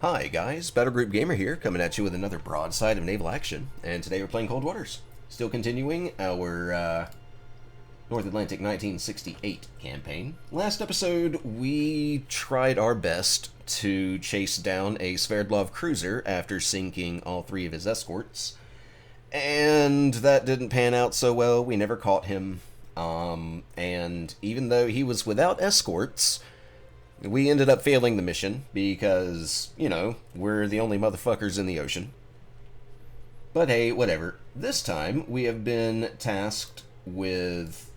Hi guys, Battle Group Gamer here, coming at you with another broadside of naval action, and today we're playing Cold Waters. Still continuing our North Atlantic 1968 campaign. Last episode, we tried our best to chase down a Sverdlov cruiser after sinking all three of his escorts, and that didn't pan out so well. We never caught him, and even though he was without escorts, we ended up failing the mission because, you know, we're the only motherfuckers in the ocean. But hey, whatever. This time, we have been tasked with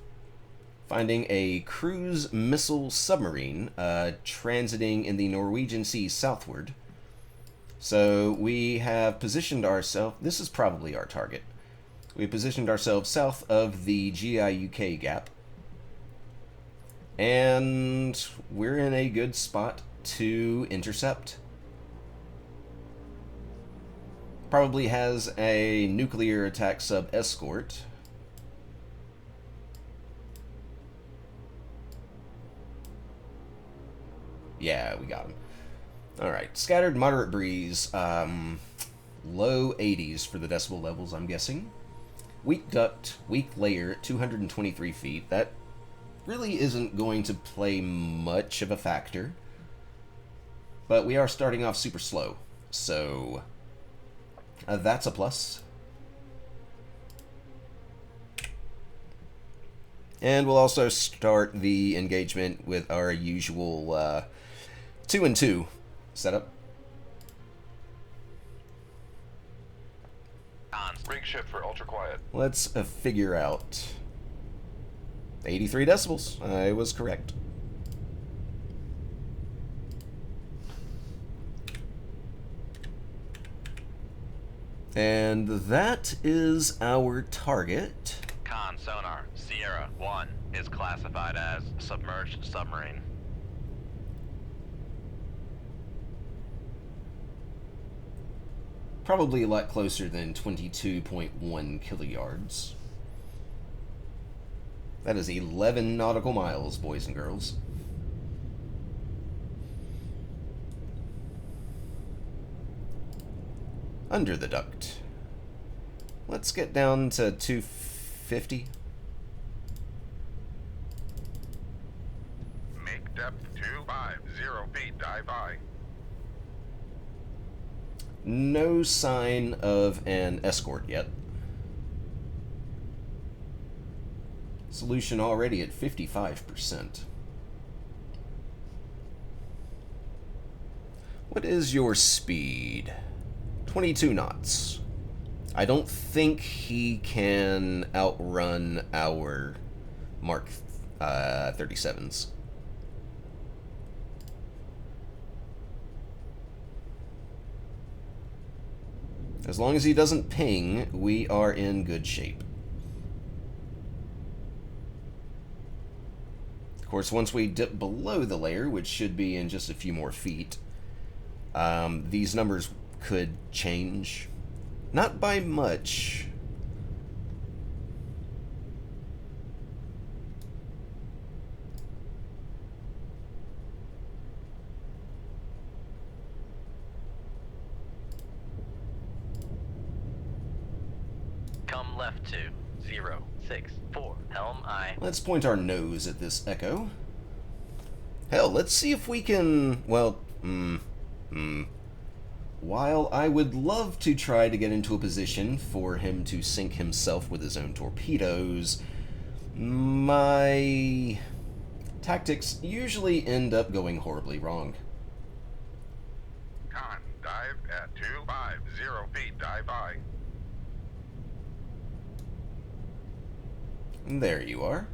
finding a cruise missile submarine transiting in the Norwegian Sea southward. So we have positioned ourselves... This is probably our target. We positioned ourselves south of the GIUK gap. And we're in a good spot to intercept. Probably has a nuclear attack sub escort. Yeah, we got him. Alright, scattered moderate breeze. Low 80s for the decibel levels, I'm guessing. Weak duct, weak layer at 223 feet. That really isn't going to play much of a factor, but we are starting off super slow, so that's a plus. And we'll also start the engagement with our usual 2 and 2 setup. Rig shift for ultra quiet. Let's figure out 83 decibels. I was correct. And that is our target. Con sonar, Sierra 1 is classified as submerged submarine. Probably a lot closer than 22.1 kiluyards. That is 11 nautical miles, boys and girls. Under the duct. Let's get down to 250. Make depth 250 feet, dive by. No sign of an escort yet. Solution already at 55%. What is your speed? 22 knots. I don't think he can outrun our Mark 37s. As long as he doesn't ping, we are in good shape. Of course, once we dip below the layer, which should be in just a few more feet, these numbers could change. Not by much. Come left to 064 Helm I. Let's point our nose at this echo. Hell, let's see if we can... Well, While I would love to try to get into a position for him to sink himself with his own torpedoes, my tactics usually end up going horribly wrong. Con, dive at 250 feet, dive by. There you are.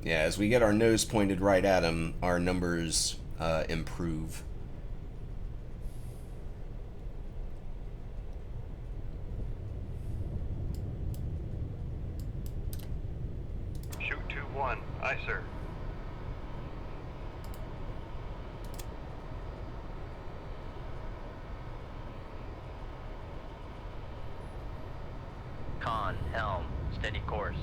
Yeah, as we get our nose pointed right at him, our numbers improve. Shoot 2-1, aye sir. Con, helm, steady course.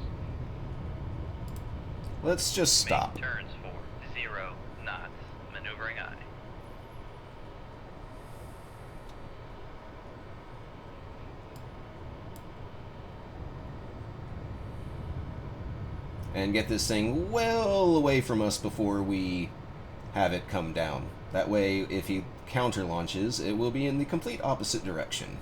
Let's just stop. Make turns for 0 knots. Maneuvering aye. And get this thing well away from us before we have it come down. That way, if he counter launches, it will be in the complete opposite direction.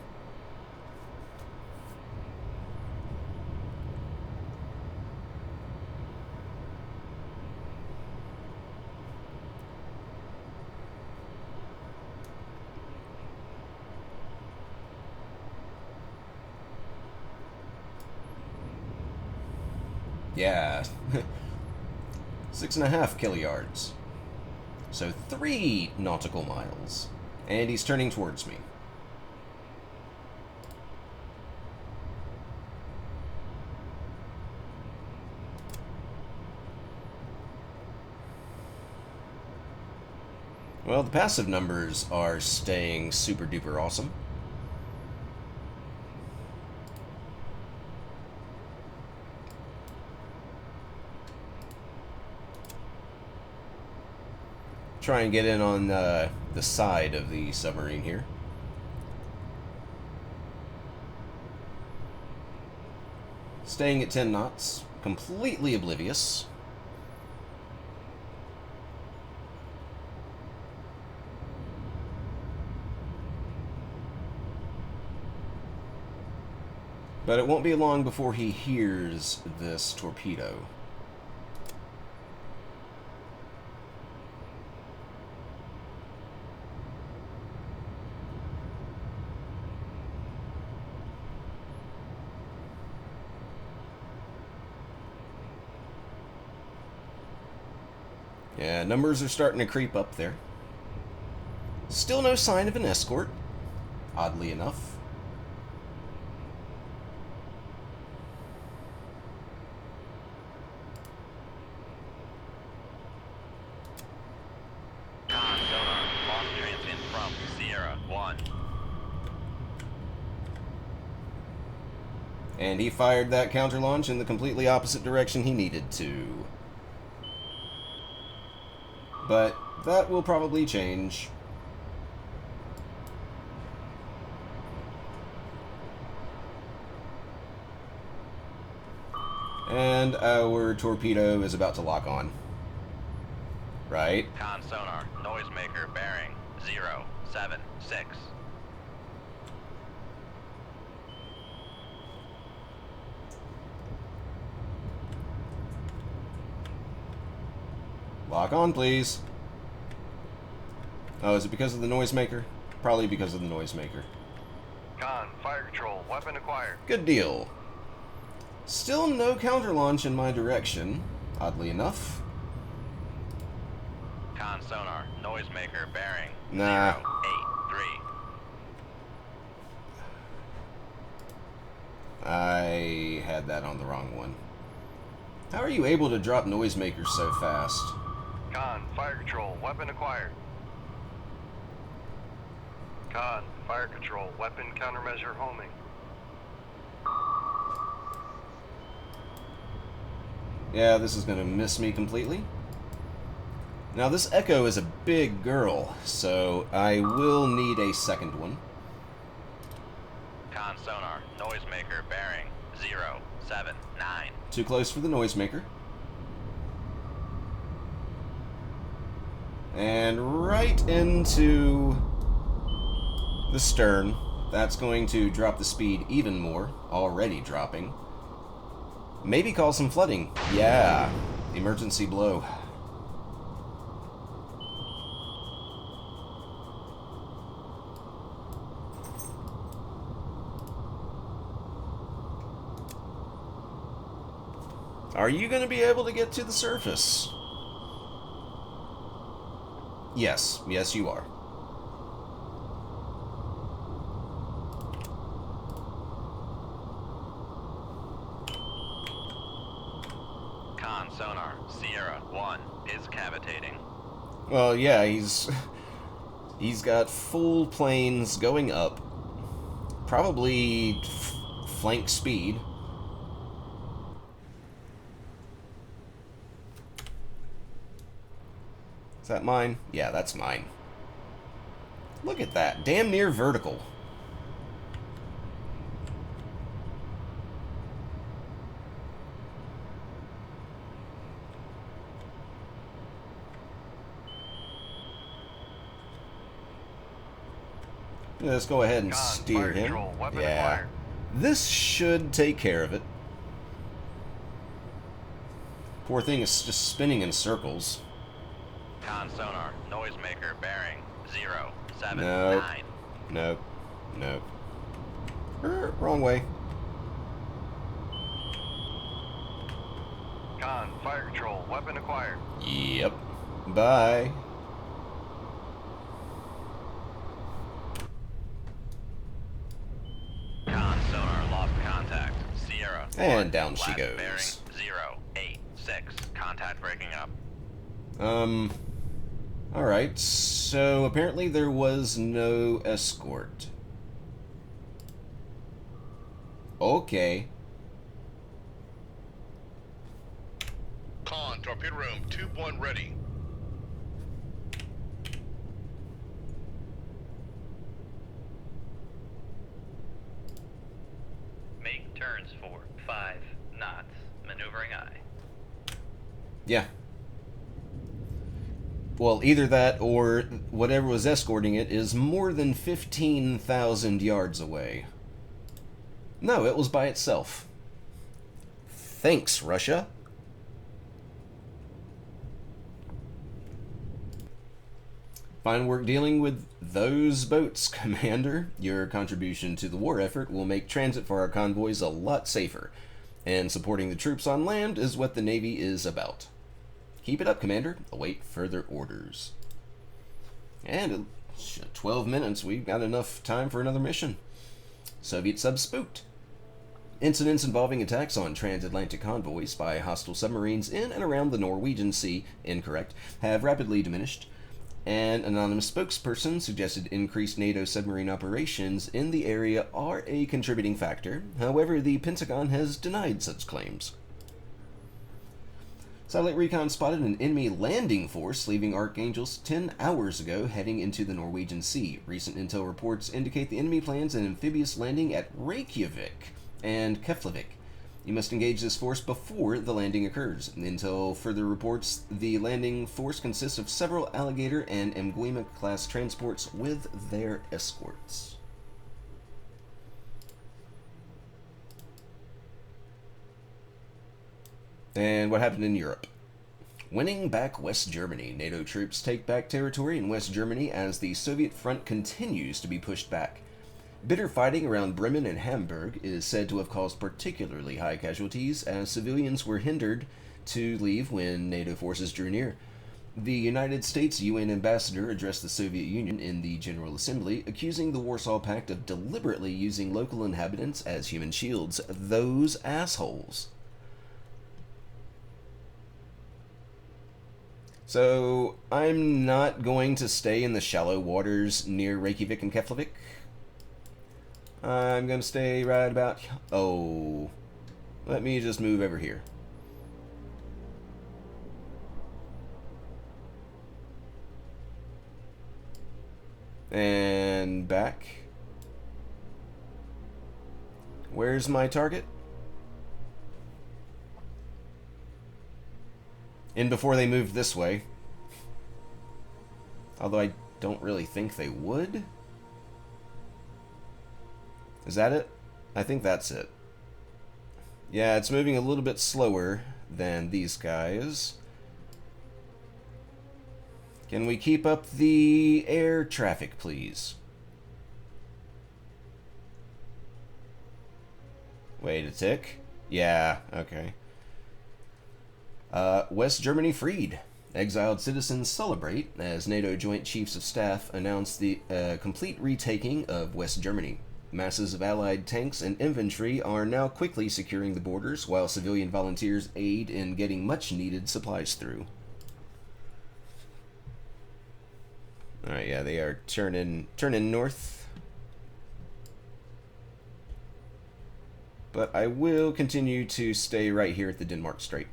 Yeah. 6.5 kiluyards. So 3 nautical miles. And he's turning towards me. Well, the passive numbers are staying super duper awesome. Try and get in on the side of the submarine here. Staying at 10 knots, completely oblivious. But it won't be long before he hears this torpedo. Yeah, numbers are starting to creep up there. Still no sign of an escort, oddly enough. Con sonar. Lost transient from Sierra 1. And he fired that counter launch in the completely opposite direction he needed to. But that will probably change. And our torpedo is about to lock on. Right? Con sonar. Noisemaker bearing 076. Lock on, please. Oh, is it because of the noisemaker? Probably because of the noisemaker. Con, fire control, weapon acquired. Good deal. Still no counter launch in my direction, oddly enough. Con sonar. Noisemaker bearing Nah. 083. I had that on the wrong one. How are you able to drop noisemakers so fast? Con, fire control, weapon acquired. Con, fire control, weapon countermeasure homing. Yeah, this is going to miss me completely. Now, this Echo is a big girl, so I will need a second one. Con sonar. Noisemaker bearing 079. Too close for the noisemaker. And right into the stern. That's going to drop the speed even more. Already dropping. Maybe cause some flooding. Yeah. Emergency blow. Are you going to be able to get to the surface? Yes. Yes, you are. Con sonar. Sierra 1 is cavitating. Well, yeah, he's got full planes going up. Probably flank speed. Is that mine? Yeah, that's mine. Look at that. Damn near vertical. Let's go ahead and Con, steer fire him. control, weapon Yeah. acquired. This should take care of it. Poor thing is just spinning in circles. Con sonar, noisemaker, bearing 079. Nope. Nope. Nope. Wrong way. Con, fire control, weapon acquired. Yep. Bye. Con sonar, lost contact. Sierra. And 1, down she last goes. Bearing 086. Contact breaking up. Alright, so apparently there was no escort. Okay. Con, torpedo room, tube 1 ready. Make turns for 5 knots. Maneuvering eye. Yeah. Well, either that or whatever was escorting it is more than 15,000 yards away. No, it was by itself. Thanks, Russia. Fine work dealing with those boats, Commander. Your contribution to the war effort will make transit for our convoys a lot safer, and supporting the troops on land is what the Navy is about. Keep it up, Commander. Await further orders. And in 12 minutes, we've got enough time for another mission. Soviet sub spooked. Incidents involving attacks on transatlantic convoys by hostile submarines in and around the Norwegian Sea, incorrect, have rapidly diminished. An anonymous spokesperson suggested increased NATO submarine operations in the area are a contributing factor. However, the Pentagon has denied such claims. Satellite Recon spotted an enemy landing force leaving Archangels 10 hours ago heading into the Norwegian Sea. Recent intel reports indicate the enemy plans an amphibious landing at Reykjavik and Keflavik. You must engage this force before the landing occurs. Intel further reports the landing force consists of several Alligator and Mguima-class transports with their escorts. And what happened in Europe? Winning back West Germany. NATO troops take back territory in West Germany as the Soviet front continues to be pushed back. Bitter fighting around Bremen and Hamburg is said to have caused particularly high casualties as civilians were hindered to leave when NATO forces drew near. The United States UN ambassador addressed the Soviet Union in the General Assembly, accusing the Warsaw Pact of deliberately using local inhabitants as human shields. Those assholes. So, I'm not going to stay in the shallow waters near Reykjavik and Keflavik. I'm going to stay right about... Oh. Let me just move over here. And back. Where's my target? In before they moved this way. Although I don't really think they would. Is that it? I think that's it. Yeah, it's moving a little bit slower than these guys. Can we keep up the air traffic, please? Wait a tick. Yeah, okay. West Germany freed. Exiled citizens celebrate as NATO Joint Chiefs of Staff announced the complete retaking of West Germany. Masses of Allied tanks and infantry are now quickly securing the borders, while civilian volunteers aid in getting much-needed supplies through. Alright, yeah, they are turning north. But I will continue to stay right here at the Denmark Strait.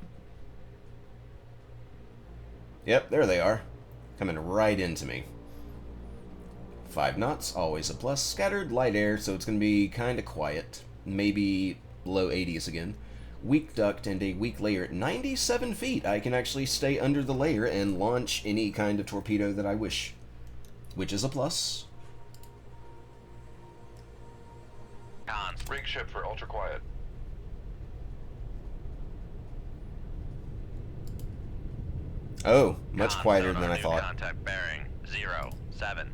Yep, there they are. Coming right into me. 5 knots, always a plus. Scattered light air, so it's going to be kind of quiet. Maybe low 80s again. Weak duct and a weak layer at 97 feet. I can actually stay under the layer and launch any kind of torpedo that I wish, which is a plus. Cons. Rig ship for ultra quiet. Oh, much Cons, quieter sonar than I new thought. Contact bearing 077.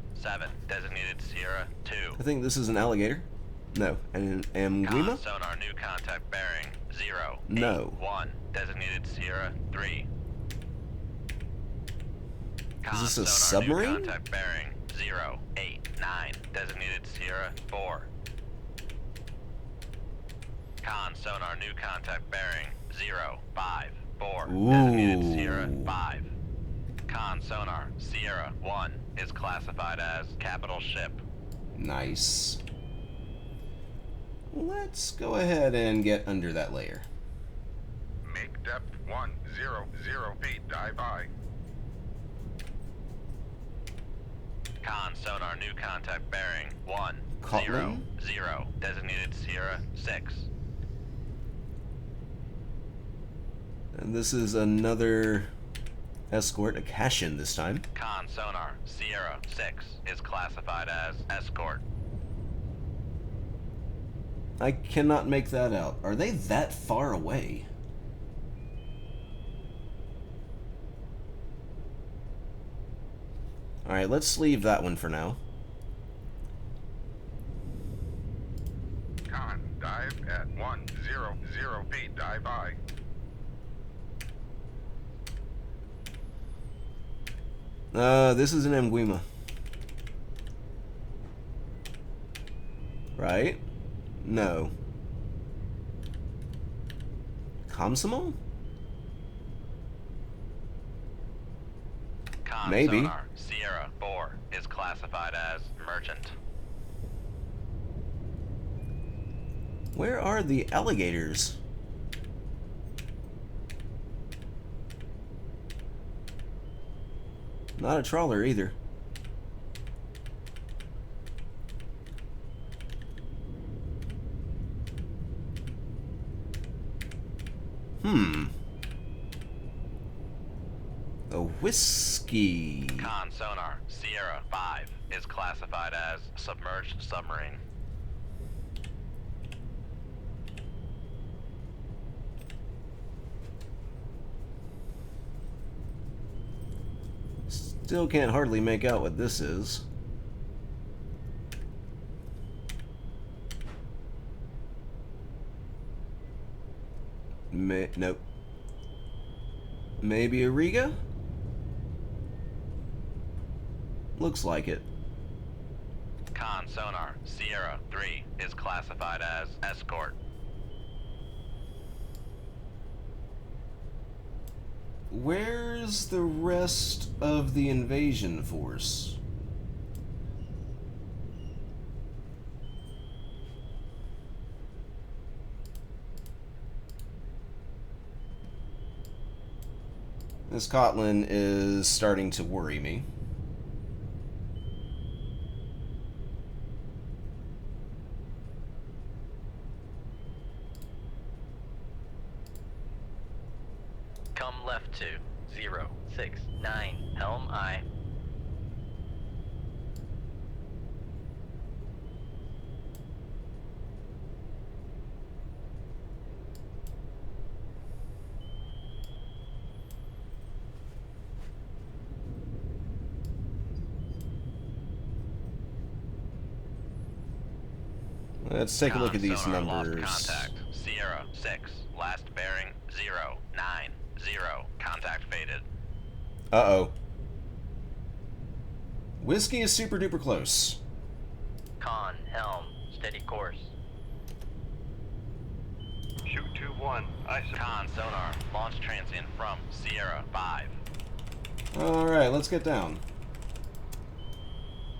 Designated Sierra 2. I think this is an alligator. No, an Amguima? Cons, sonar new contact bearing 081. No. Designated Sierra 3. Is this a Cons, sonar submarine? New contact bearing 089. Designated Sierra 4. Con sonar new contact bearing 054. Designated Sierra 5. Con sonar Sierra 1 is classified as capital ship. Nice. Let's go ahead and get under that layer. Make depth 100 feet. Dive by. Con sonar new contact bearing 100. Cotland? Designated Sierra 6. And this is another escort, a cash-in this time. Con sonar Sierra 6 is classified as escort. I cannot make that out. Are they that far away? Alright, let's leave that one for now. Con, dive at 100 feet. Dive by. This is an Amguima. Right? No. Komsomol? Con Maybe. sonar Sierra 4 is classified as merchant. Where are the alligators? Not a trawler either. A whiskey. Con sonar Sierra 5 is classified as submerged submarine. Still can't hardly make out what this is. Nope. Maybe a Riga? Looks like it. Con sonar Sierra 3 is classified as escort. Where's the rest of the invasion force? This Kotlin is starting to worry me. Come left to 069 Helm I. Let's take a look at these Sonar lost numbers. contact. Sierra 6. Last bearing 090. Contact faded. Uh-oh. Whiskey is super duper close. Con, Helm, steady course. Shoot 2-1. Con sonar. Launch transient from Sierra 5. Alright, let's get down.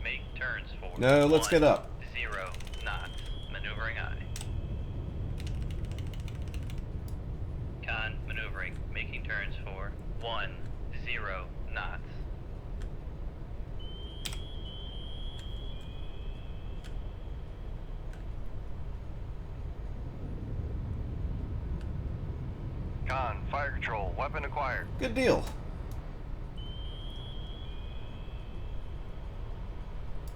Make turns for No, let's get up. 0 knots. Maneuvering I. Con, maneuvering. Making turns for 10 knots. Con, fire control, weapon acquired. Good deal.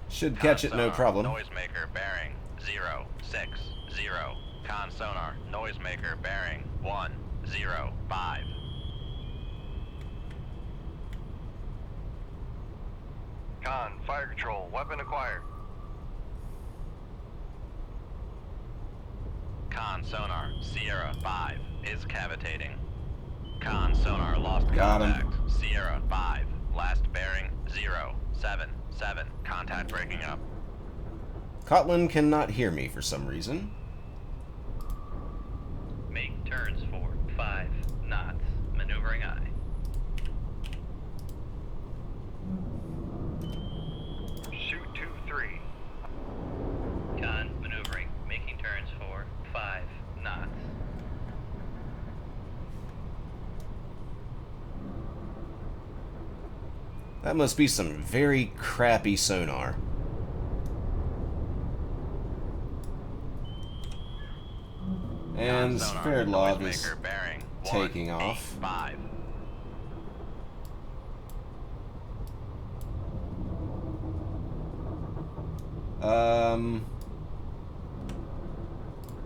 Should catch it, no problem. Noisemaker bearing 060. Con sonar, noisemaker bearing 105. Con, fire control, weapon acquired. Con sonar, Sierra 5 is cavitating. Con sonar lost Got him. contact. Sierra 5, last bearing 077. Contact breaking up. Kotlin cannot hear me for some reason. Make turns for 5 knots. Maneuvering eye. Shoot 2-3. Con, maneuvering. Making turns for 5 knots. That must be some very crappy sonar. And Sonar, Sverdlov is noisemaker bearing taking off. 185.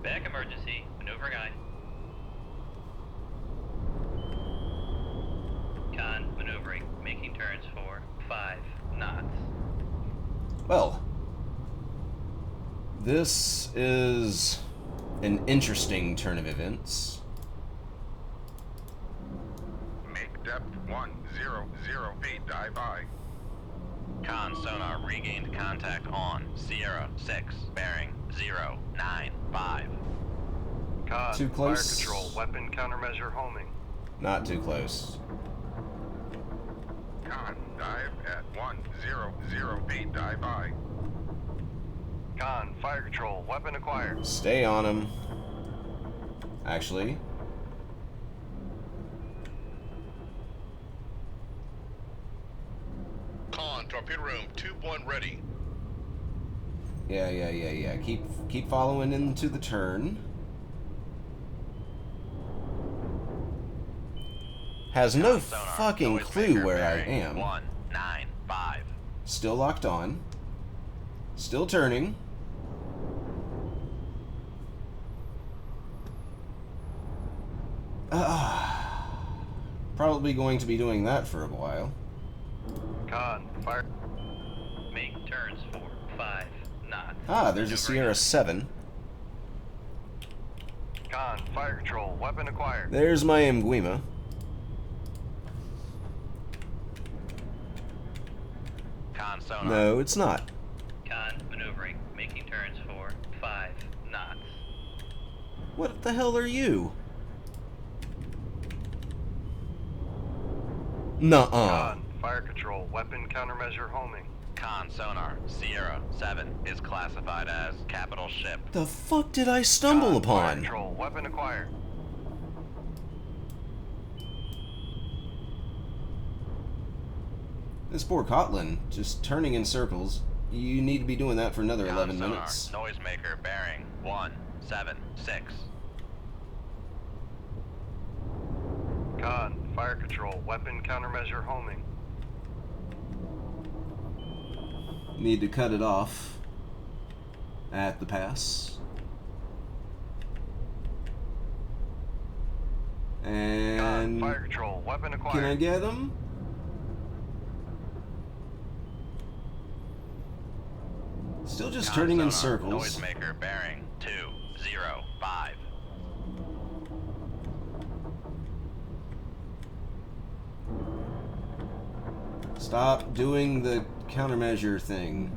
Back emergency. Maneuvering eye. Con, maneuvering. Making turns for 5 knots. Well, this is an interesting turn of events. Make depth 100 feet, dive by. Con sonar regained contact on Sierra 6 bearing 095. Con, Too close. fire control, weapon countermeasure homing. Not too close. Con, dive at 100 feet, dive by. Con, fire control, weapon acquired. Stay on him. Actually, Con, torpedo room, tube 1 ready. yeah. Keep following into the turn. Has no Sonar, fucking clue noisemaker where I bearing am. 195. Still locked on. Still turning. Probably going to be doing that for a while. Con, fire. Make turns for 5 knots. Ah, there's a Sierra 7. Con, fire control, weapon acquired. There's my Mguima. Con sonar. No, it's not. Con, maneuvering. Making turns for 5 knots. What the hell are you? Nuh-uh. Con, fire control, weapon countermeasure homing. Con sonar, Sierra 7 is classified as capital ship. The fuck did I stumble Con, fire upon? control, weapon acquired. This poor Kotlin, just turning in circles. You need to be doing that for another Con 11 sonar, minutes. noisemaker bearing 176. Con, fire control, weapon countermeasure homing. Need to cut it off at the pass. Con, And fire control, weapon acquired. can I get him? Still just Con turning in sonar, circles. Noisemaker bearing 205. Stop doing the countermeasure thing.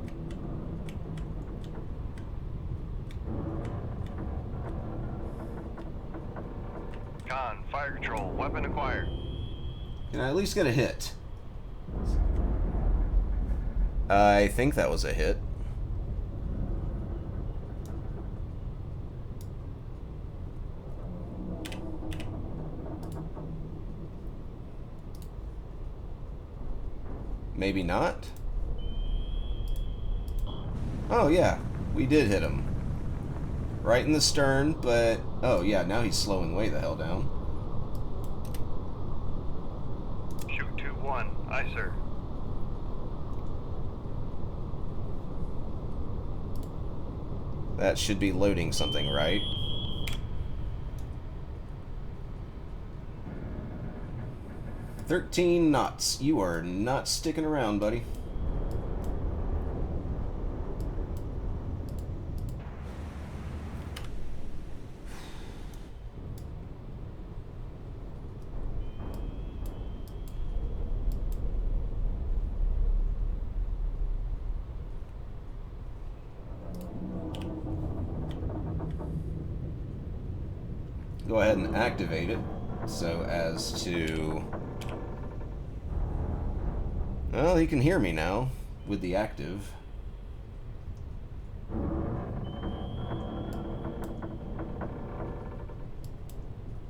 Con, fire control, weapon acquired. Can I at least get a hit? I think that was a hit. Maybe not? Oh yeah, we did hit him. Right in the stern, but... Oh yeah, now he's slowing way the hell down. 1, aye, sir. That should be loading something, right? "13 knots. You are not sticking around, buddy." Go ahead and activate it so as to... Well, he can hear me now with the active.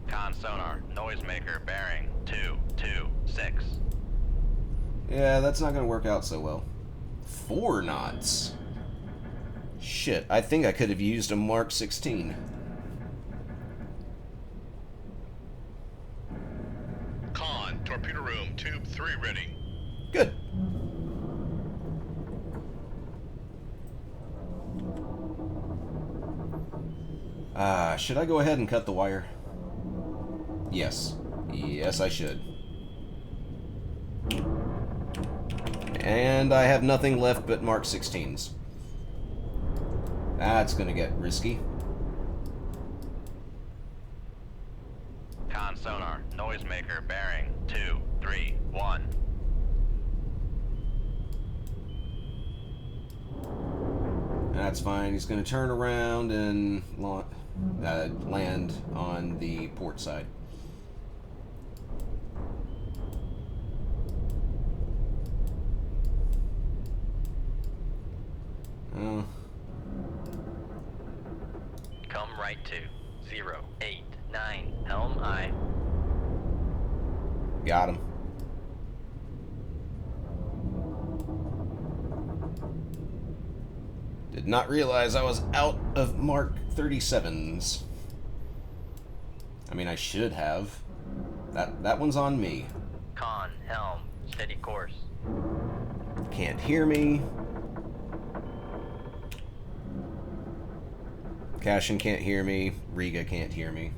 Con sonar, noisemaker bearing 226. Yeah, that's not going to work out so well. 4 knots. Shit, I think I could have used a Mark 16. Con, torpedo room, tube 3 ready. Good. Should I go ahead and cut the wire? Yes. Yes, I should. And I have nothing left but Mark 16s. That's gonna get risky. Con sonar, noisemaker bearing 231. That's fine. He's gonna turn around and land on the port side. Oh. Come right to 089 helm aye. Got him. Did not realize I was out of Mark 37s. I mean, I should have. That one's on me. Con helm steady course. Can't hear me. Cashin can't hear me. Riga can't hear me.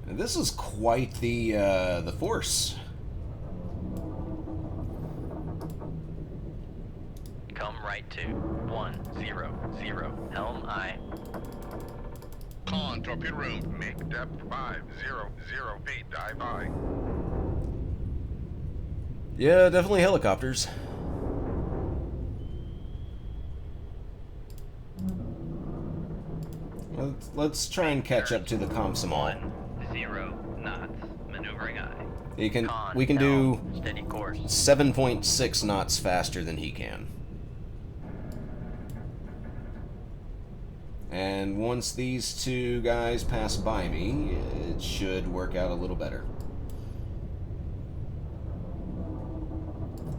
And this is quite the force. Come right to 100 helm aye. Con, torpedo room. Make depth 500 feet, dive by. Yeah, definitely helicopters. Let's try and catch up to the Komsomol. 10 knots. Maneuvering aye. We can do helm, steady course. 7.6 knots faster than he can. And once these two guys pass by me, it should work out a little better.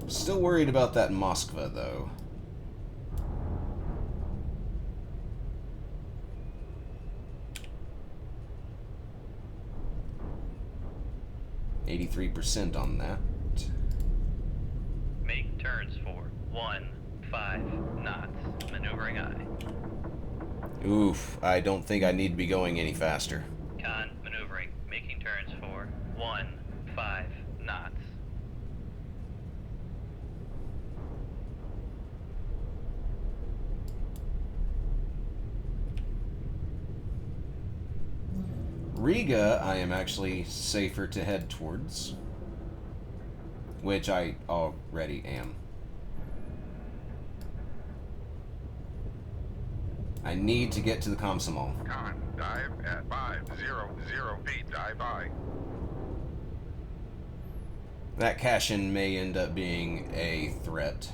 Still worried about that Moskva, though. %83 on that. Make turns for 15 knots. Maneuvering aye. Oof, I don't think I need to be going any faster. Con maneuvering. Making turns for 15 knots. Riga, I am actually safer to head towards. Which I already am. I need to get to the Komsomol. Con, dive at 500 feet, dive by. That Cashin may end up being a threat.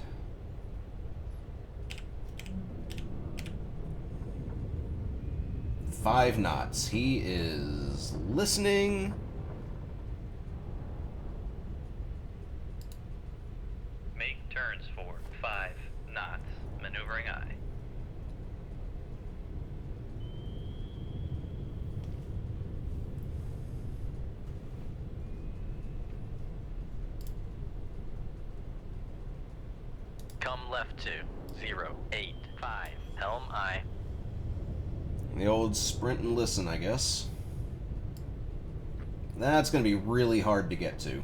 Five knots. He is listening. Make turns for 5 knots. Maneuvering aye. Come left to 085. Helm aye. The old sprint and listen, I guess. That's going to be really hard to get to.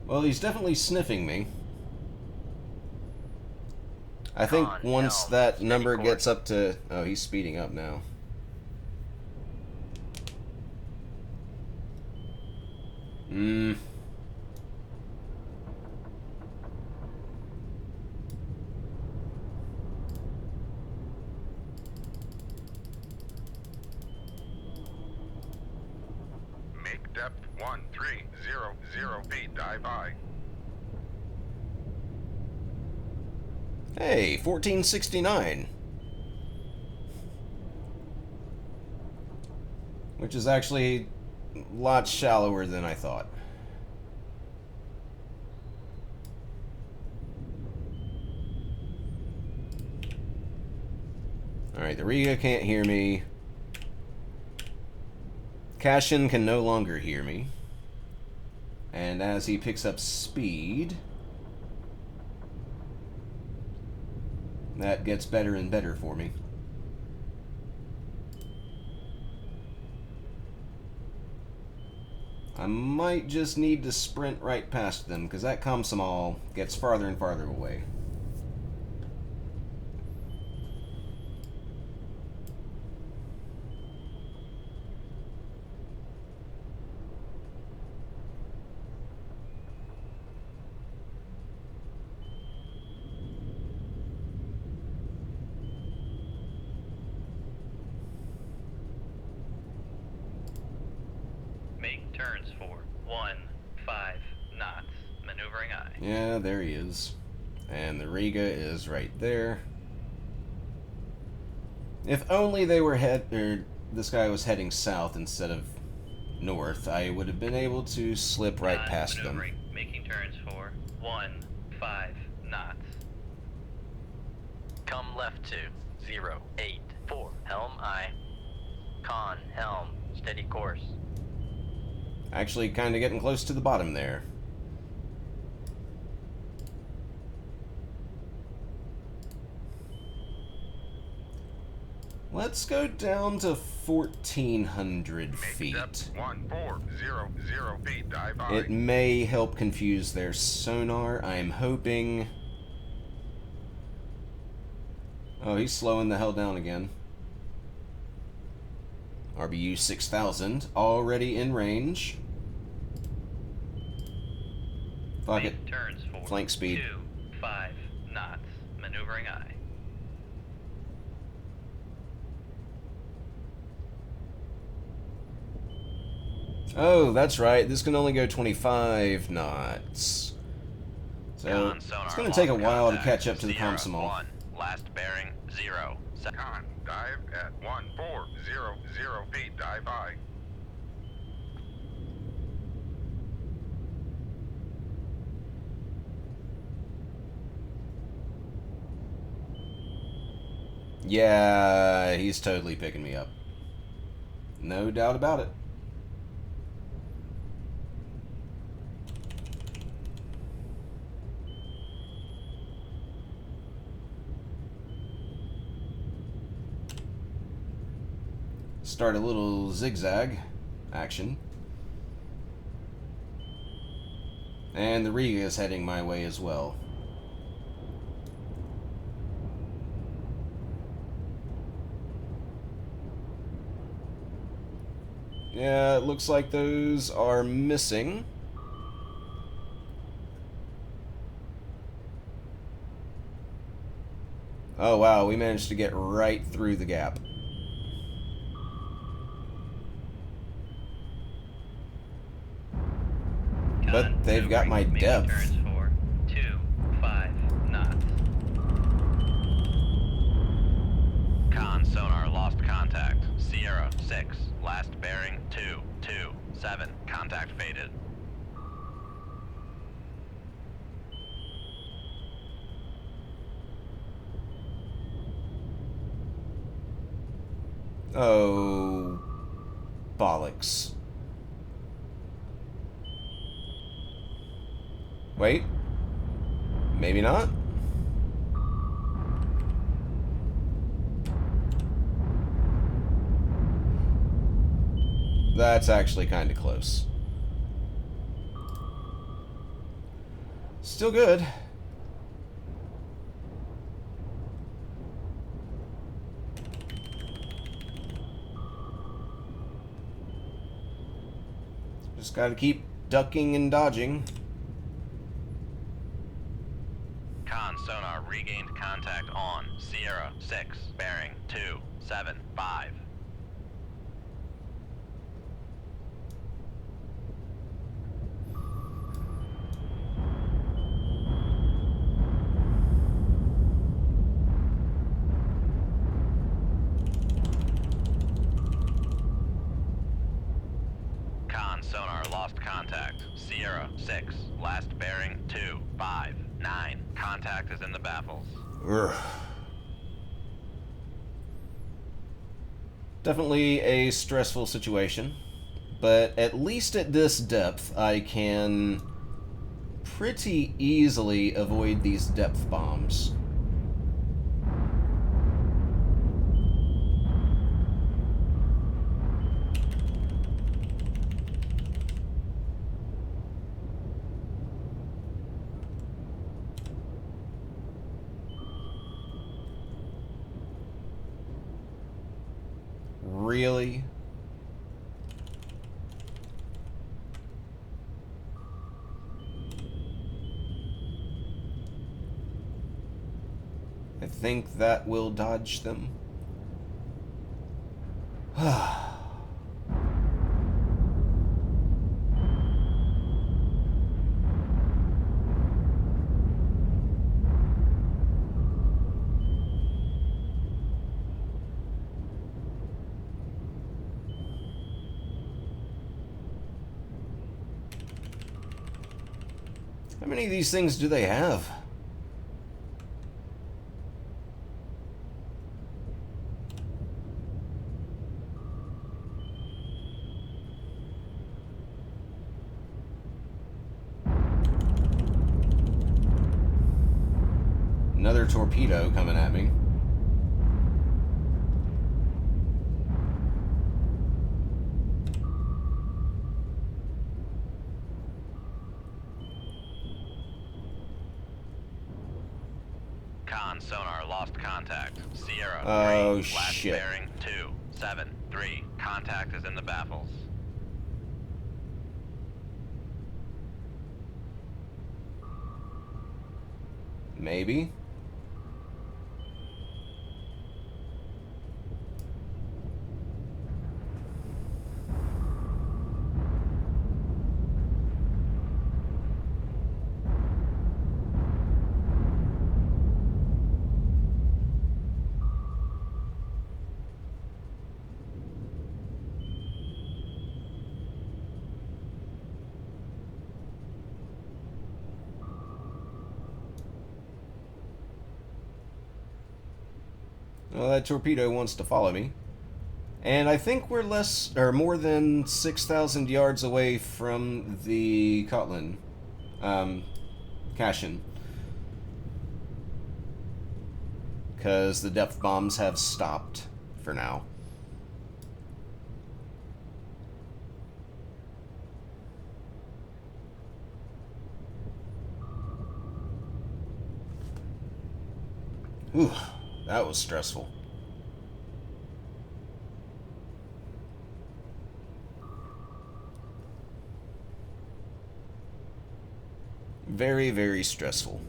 Well, he's definitely sniffing me. I think Con, once helm, that steady number course. gets up to... Oh, he's speeding up now. Make depth 1300 feet. Dive by. Hey, 1469. Which is actually a lot shallower than I thought. Alright, the Riga can't hear me. Cashin can no longer hear me. And as he picks up speed, that gets better and better for me. I might just need to sprint right past them, because that Komsomol gets farther and farther away. Make turns for 15 knots. Maneuvering aye. Yeah, there he is. And the Riga is right there. If only they were this guy was heading south instead of north, I would have been able to slip right Con, past them. maneuvering. Making turns for 15 knots. Come left to 084. Helm aye. Con, helm, steady course. Actually, kind of getting close to the bottom there. Let's go down to 1,400 Make feet. depth 1400 feet. Dive by. It may help confuse their sonar. I'm hoping... Oh, he's slowing the hell down again. RBU 6000, already in range. Fuck it. Make turns for Flank speed. 25 knots. Maneuvering aye. Oh, that's right. This can only go 25 knots. So, Con, sonar it's going to take a lost while to contact. catch up to the 0, Komsomol. 1. Last bearing 0. Con, dive at 1400 feet. Dive by. Yeah, he's totally picking me up. No doubt about it. Start a little zigzag action. And the Riga is heading my way as well. Yeah, it looks like those are missing. Oh wow, we managed to get right through the gap. But Con, they've got my maneuvering. depth. Making turns for 25 knots. sonar lost contact. Sierra 6, last bearing 227. Contact faded. Oh, bollocks. Wait. Maybe not? That's actually kind of close. Still good. Just gotta keep ducking and dodging. Con sonar regained contact on Sierra 6, bearing 275. Con sonar lost contact. Sierra 6, last bearing 259. Contact is in the baffles. Ugh. Definitely a stressful situation, but at least at this depth I can pretty easily avoid these depth bombs. Really? I think that will dodge them. How many of these things do they have? Another torpedo coming at me. Con sonar lost contact. Sierra 3, Oh, last shit. bearing 273. Contact is in the baffles. Maybe. Well, that torpedo wants to follow me. And I think we're less, or more than 6,000 yards away from the Kotlin, cache-in. Because the depth bombs have stopped for now. Ooh, that was stressful. Very, very stressful.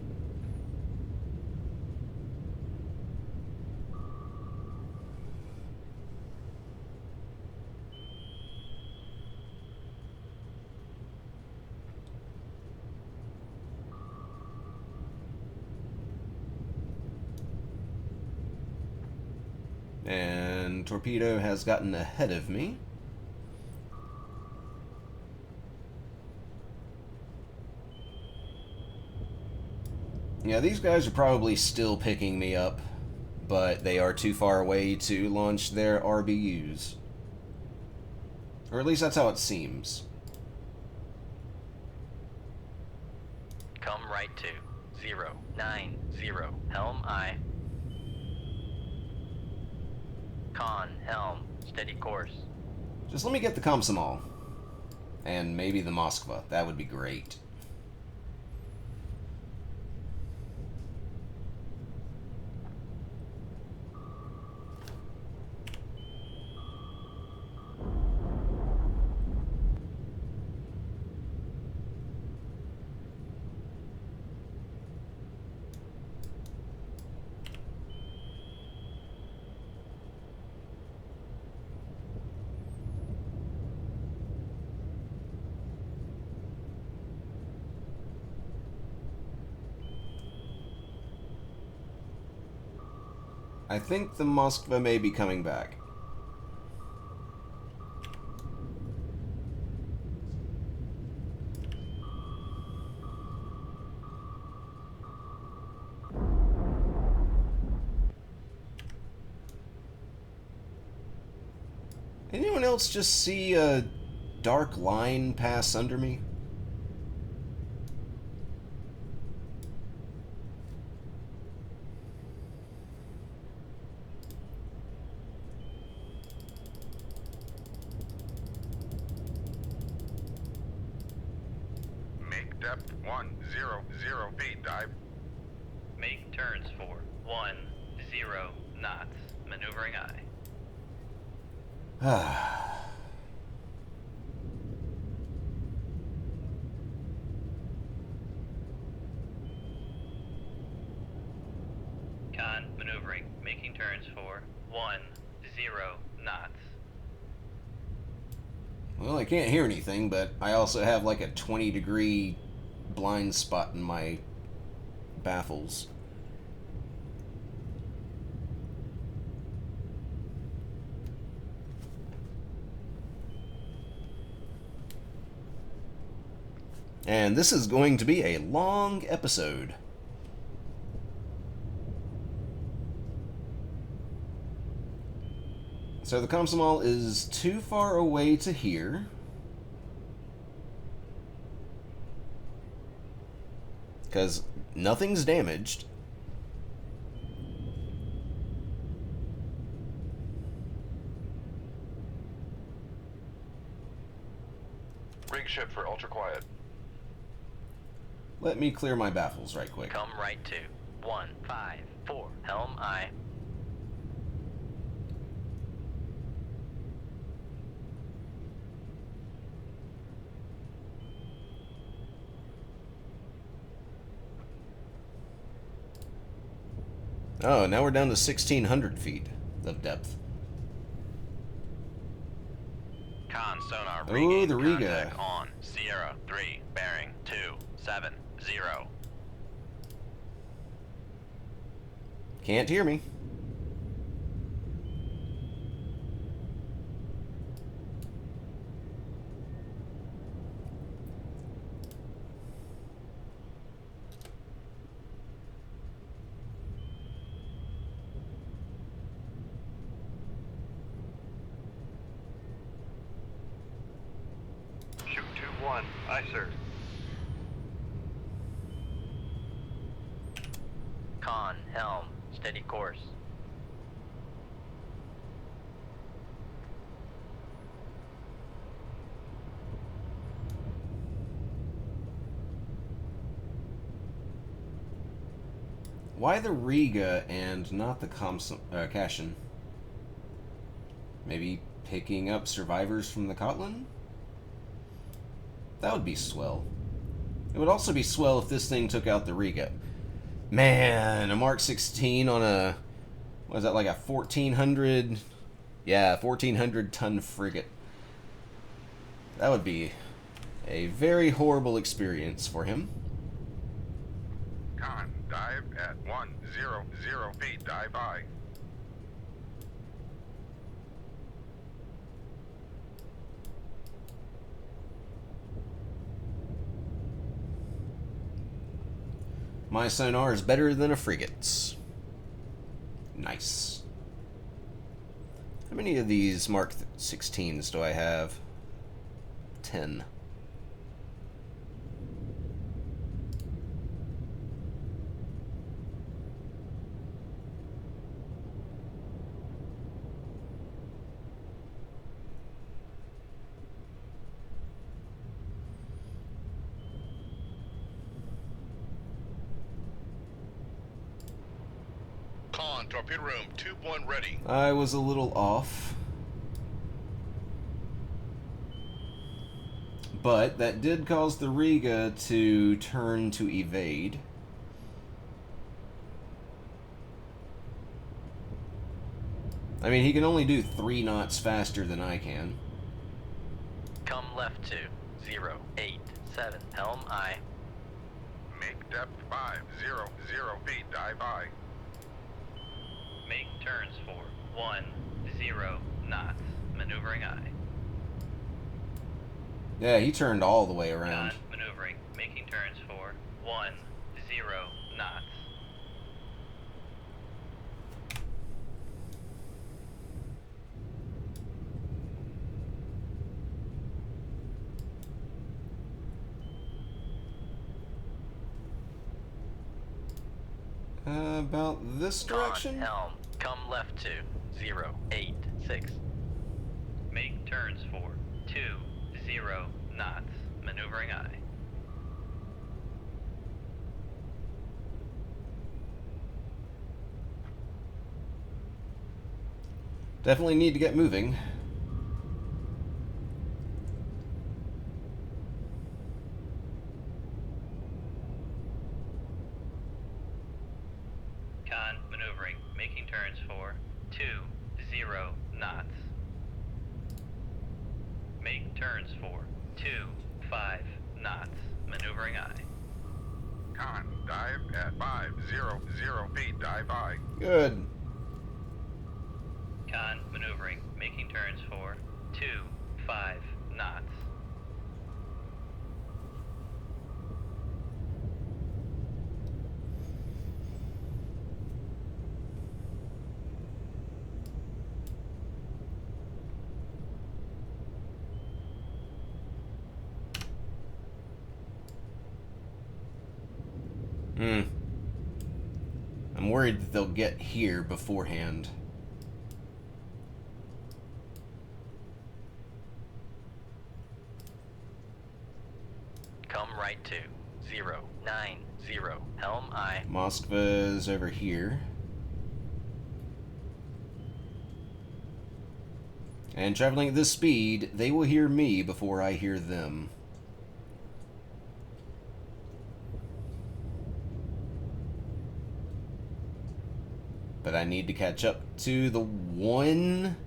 And Torpedo has gotten ahead of me. Yeah, these guys are probably still picking me up, but they are too far away to launch their RBUs. Or at least that's how it seems. Come right to 090. Helm I. Con, helm, steady course. Just let me get the Komsomol. And maybe the Moskva. That would be great. I think the Moskva may be coming back. Anyone else just see a dark line pass under me? Make depth 100 feet dive. Make turns for 10 knots. Maneuvering I. Con, maneuvering. Making turns for 10 knots. Well, I can't hear anything, but I also have like a 20-degree blind spot in my baffles. And this is going to be a long episode. So the Komsomol is too far away to hear. Because nothing's damaged. Rig ship for ultra quiet. Let me clear my baffles right quick. Come right to 154. Helm I. Oh, now we're down to 1,600 feet of depth. Con sonar Ooh, regain the Riga. contact on Sierra 3 bearing 270. Can't hear me. Shoot 2-1. Aye, sir. Con, helm, steady course. Why the Riga and not the Kashin? Maybe picking up survivors from the Kotlin? That would be swell. It would also be swell if this thing took out the Riga. Man, a Mark 16 on a... What is that, like a 1,400... Yeah, 1,400 ton frigate. That would be a very horrible experience for him. Con, dive at 100 feet dive by. My sonar is better than a frigate's. Nice. How many of these Mark 16s do I have? 10. Con, torpedo room, tube 1 ready. I was a little off. But that did cause the Riga to turn to evade. I mean, he can only do 3 knots faster than I can. Come left to 087. Helm I. Make depth 500 feet, dive by. Make turns for 10 knots. Maneuvering I. Yeah, he turned all the way around. Con maneuvering. Making turns for 10 knots. About this direction? Con helm. Come left to 086. Make turns for 20 knots. Maneuvering I. Definitely need to get moving. Con maneuvering. Making turns for 20 knots. Make turns for 25 knots. Maneuvering I. Con, dive at 500 feet, dive by. Good. Con maneuvering. Making turns for 25 knots. I'm worried that they'll get here beforehand. Come right to 090. Helm I. Moskva's over here. And traveling at this speed, they will hear me before I hear them. But I need to catch up to the one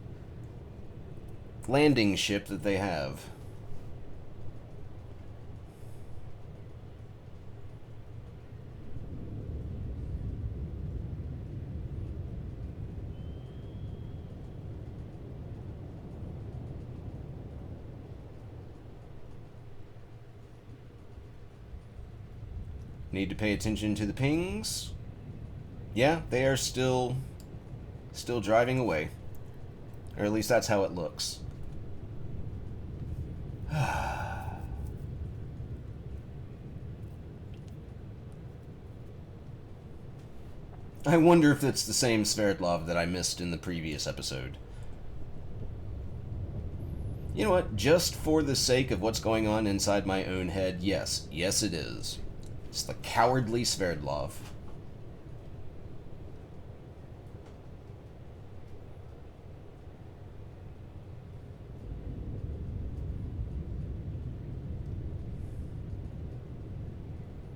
landing ship that they have. Need to pay attention to the pings. Yeah, they are still driving away. Or at least that's how it looks. I wonder if it's the same Sverdlov that I missed in the previous episode. You know what? Just for the sake of what's going on inside my own head, yes. Yes, it is. It's the cowardly Sverdlov.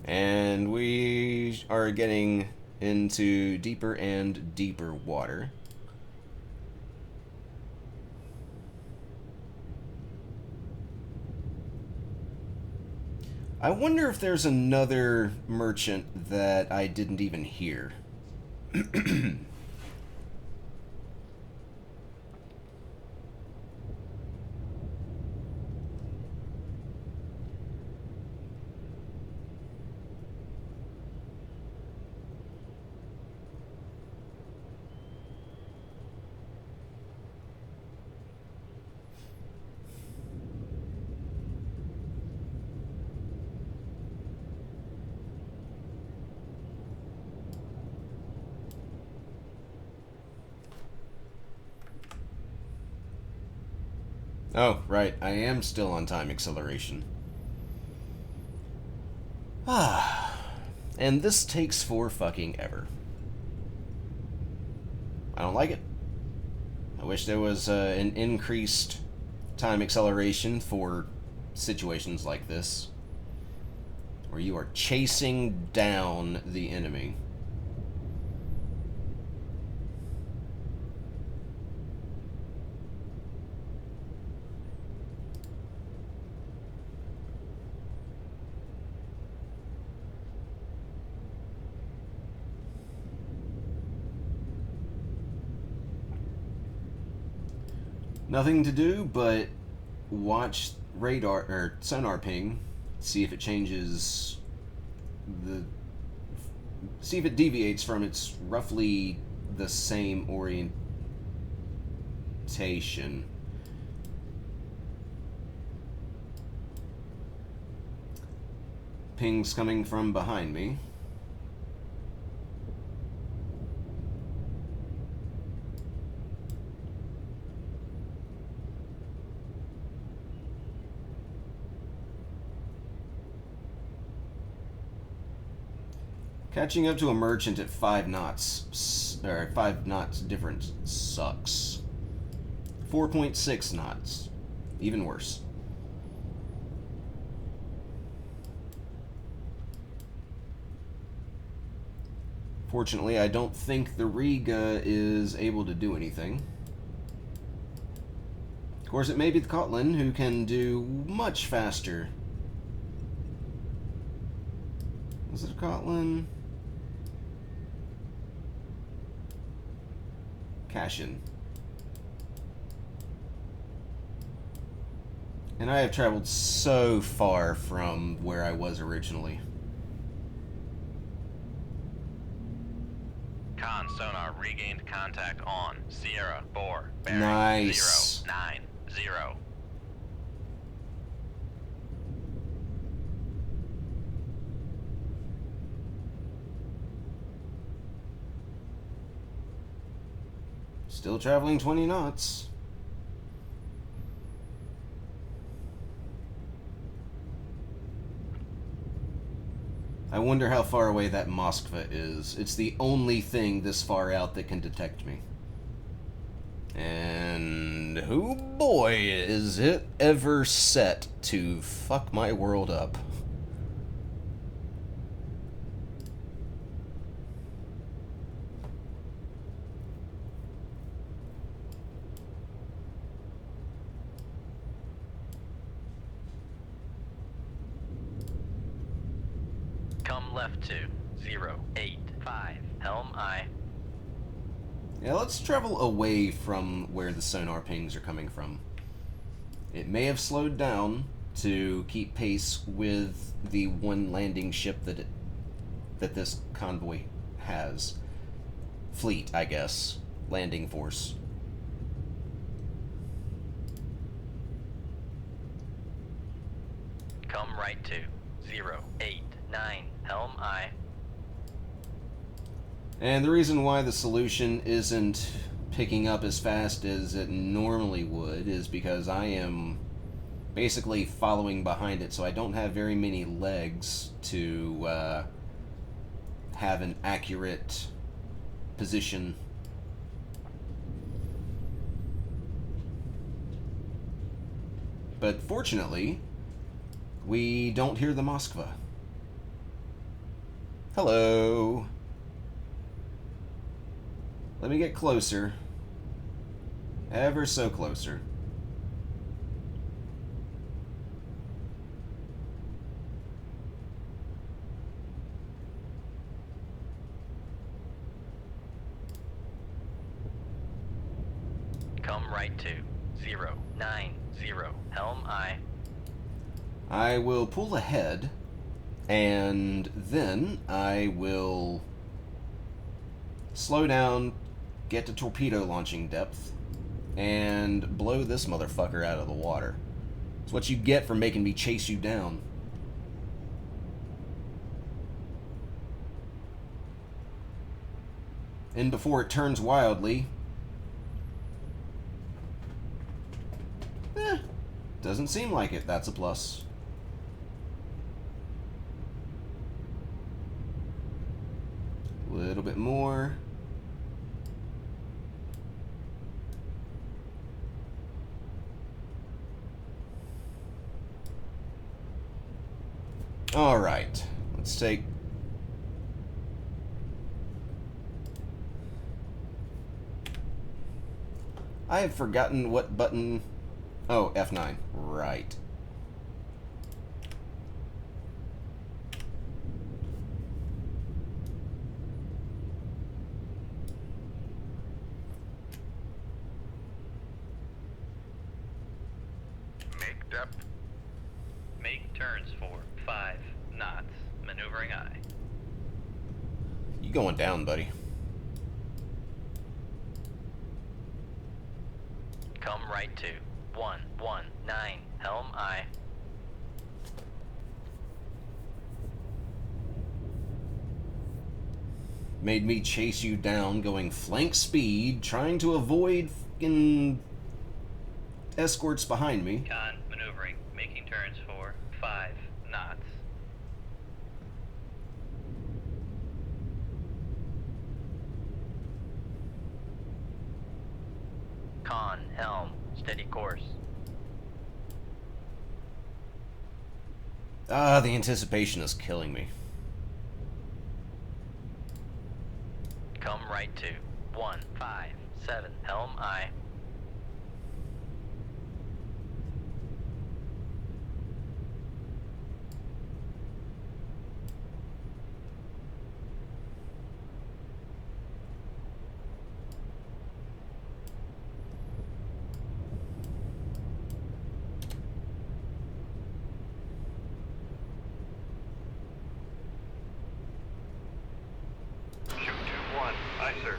And we are getting into deeper and deeper water. I wonder if there's another merchant that I didn't even hear. Oh, right. I am still on time acceleration. Ah. And this takes for fucking ever. I don't like it. I wish there was an increased time acceleration for situations like this, where you are chasing down the enemy. Nothing to do but watch radar or sonar ping, see if it changes see if it deviates from its roughly the same orientation. Ping's coming from behind me. Catching up to a merchant at 5 knots, or 5 knots difference, sucks. 4.6 knots, even worse. Fortunately, I don't think the Riga is able to do anything. Of course, it may be the Kotlin who can do much faster. Was it a Kotlin? Cash-in. And I have traveled so far from where I was originally. Con sonar regained contact on Sierra 4, bearing Nice. 090. Still traveling 20 knots. I wonder how far away that Moskva is. It's the only thing this far out that can detect me. And oh boy, is it ever set to fuck my world up. Come left to 085. Helm I. Yeah, let's travel away from where the sonar pings are coming from. It may have slowed down to keep pace with the one landing ship that this convoy has. Fleet, I guess. Landing force. Come right to 089. Helm I. And the reason why the solution isn't picking up as fast as it normally would is because I am basically following behind it, so I don't have very many legs to have an accurate position. But fortunately, we don't hear the Moskva. Hello. Let me get closer. Ever so closer. Come right to 090. Helm I. I will pull ahead, and then I will slow down, get to torpedo launching depth, and blow this motherfucker out of the water. It's what you get for making me chase you down. And before it turns wildly, Doesn't seem like it. That's a plus. A little bit more. All right. Let's take... I have forgotten what button... Oh, F9. Right. Make depth. Make turns for 5 knots. Maneuvering I. You going down, buddy. Come right to 119. Helm I. Made me chase you down, going flank speed, trying to avoid fucking escorts behind me. Con maneuvering. Making turns for 5 knots. Con helm. Steady course. Ah, the anticipation is killing me. Come right to 157. Helm I. Shoot 2-1. Aye, sir.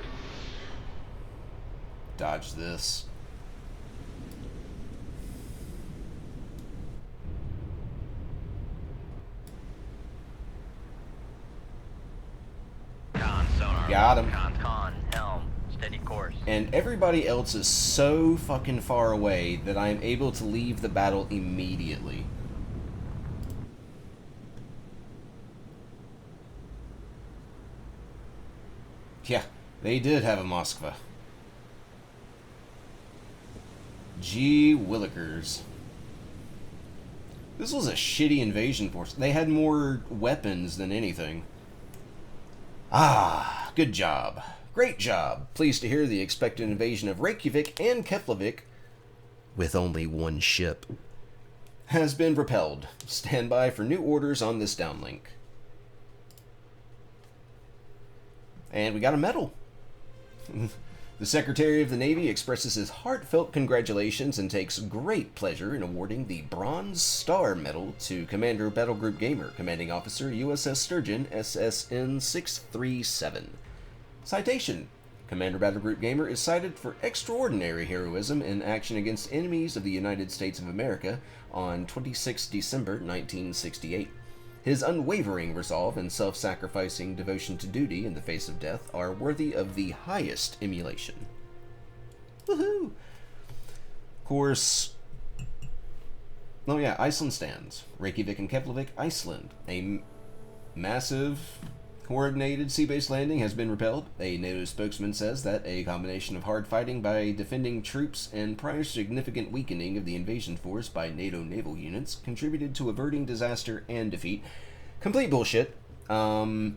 Dodge this. Con sonar. Got him. Con helm. Steady course. And everybody else is so fucking far away that I am able to leave the battle immediately. Yeah, they did have a Moskva. Gee willikers. This was a shitty invasion force. They had more weapons than anything. Ah, good job. Great job. Pleased to hear the expected invasion of Reykjavik and Keflavik, with only one ship, has been repelled. Stand by for new orders on this downlink. And we got a medal. The Secretary of the Navy expresses his heartfelt congratulations and takes great pleasure in awarding the Bronze Star Medal to Commander Battlegroup Gamer, Commanding Officer USS Sturgeon, SSN 637. Citation: Commander Battlegroup Gamer is cited for extraordinary heroism in action against enemies of the United States of America on 26 December 1968. His unwavering resolve and self-sacrificing devotion to duty in the face of death are worthy of the highest emulation. Woohoo! Of course... Oh yeah, Iceland stands. Reykjavik and Keflavik, Iceland. A massive, coordinated sea-based landing has been repelled. A NATO spokesman says that a combination of hard fighting by defending troops and prior significant weakening of the invasion force by NATO naval units contributed to averting disaster and defeat. Complete bullshit. Wasn't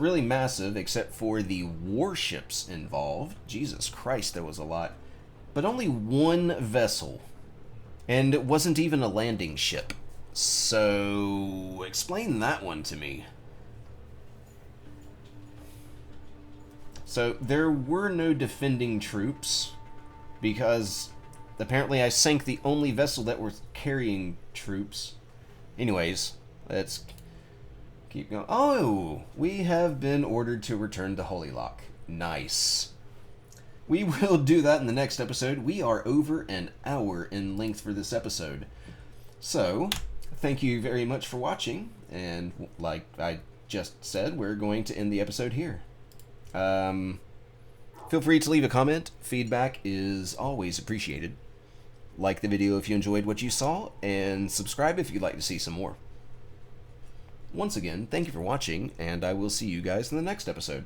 really massive except for the warships involved. Jesus Christ, there was a lot. But only one vessel. And it wasn't even a landing ship. So, explain that one to me. So, there were no defending troops, because apparently I sank the only vessel that was carrying troops. Anyways, let's keep going. Oh, we have been ordered to return to Holy Lock. Nice. We will do that in the next episode. We are over an hour in length for this episode. So, thank you very much for watching, and like I just said, we're going to end the episode here. Feel free to leave a comment. Feedback is always appreciated. Like the video if you enjoyed what you saw, and subscribe if you'd like to see some more. Once again, thank you for watching, and I will see you guys in the next episode.